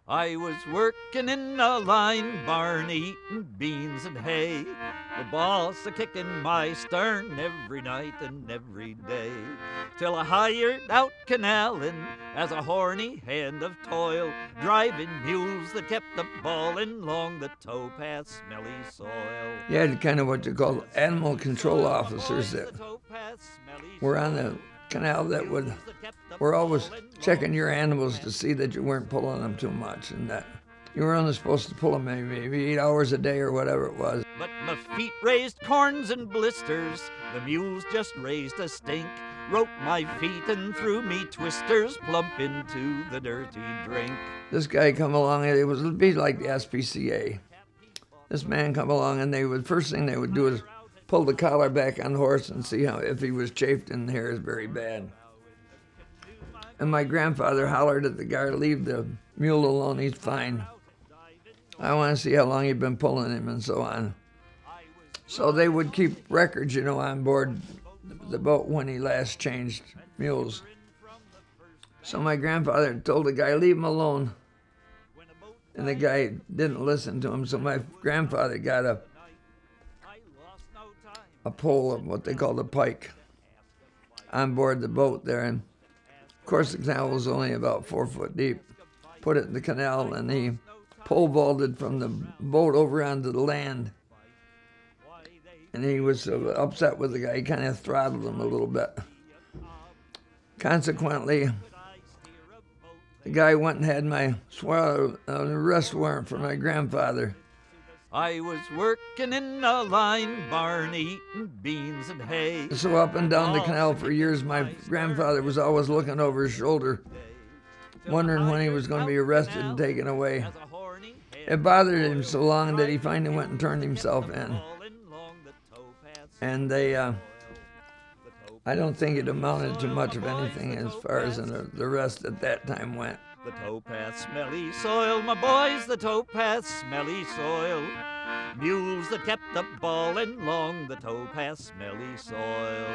I was working in a line barn, eating beans and hay. The boss a-kicking my stern every night and every day. Till I hired out canaling as a horny hand of toil, driving mules that kept a ballin' along the towpath smelly soil. You had kind of what you call animal control officers that were on the canal that were always checking your animals to see that you weren't pulling them too much and that you were only supposed to pull them maybe 8 hours a day or whatever it was. But my feet raised corns and blisters, the mules just raised a stink, roped my feet and threw me twisters plump into the dirty drink. This guy come along, and it would be like the SPCA. This man come along, and first thing they would do is pull the collar back on the horse and see if he was chafed in the hairs very bad. And my grandfather hollered at the guy, "Leave the mule alone, he's fine. I want to see how long you've been pulling him," and so on. So they would keep records, on board the boat when he last changed mules. So my grandfather told the guy, "Leave him alone." And the guy didn't listen to him, so my grandfather got a pole of what they called a pike on board the boat there. And of course the canal was only about 4 foot deep. Put it in the canal, and he pole vaulted from the boat over onto the land. And he was so upset with the guy, he kind of throttled him a little bit. Consequently, the guy went and had my arrest warrant for my grandfather. I was working in a line barn, eating beans and hay. So up and down the canal for years, my grandfather was always looking over his shoulder, wondering when he was going to be arrested and taken away. It bothered him so long that he finally went and turned himself in. And I don't think it amounted to much of anything as far as the rest at that time went. The towpath smelly soil, my boys, the towpath smelly soil. Mules that kept up ballin' along the towpath smelly soil.